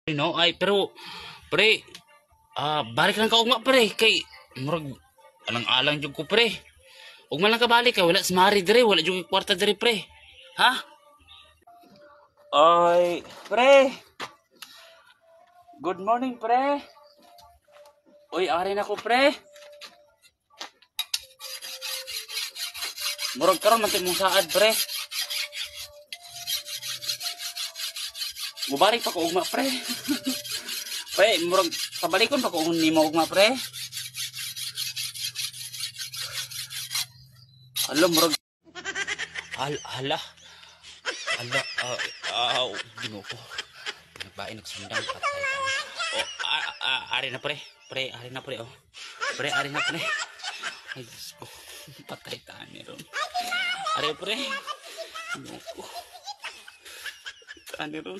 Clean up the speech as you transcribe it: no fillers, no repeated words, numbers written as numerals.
No, ay pero pre, balik lang ka ugma pre kay murag alang-alang jud ko pre. Ugma lang ka balik kay wala si Mari dire, wala jud kwarta dire pre. Ha? Ay, pre. Good morning pre. Uy, ari na ko pre. Murag karon man mong saad pre. Mubalik pa ko ugma pre. Pre, murag pabalikon pa ko nimo ugma pre. Hala, murag hala. Hala, Ginoo ko. Nagbain nagsundang patay. Oh, ari na pre. Pre, ari na pre oh. Pre, ari na pre. Ay, Diyos ko. Patay tani ron. Ari pre. Ginoo ko. Tani ron.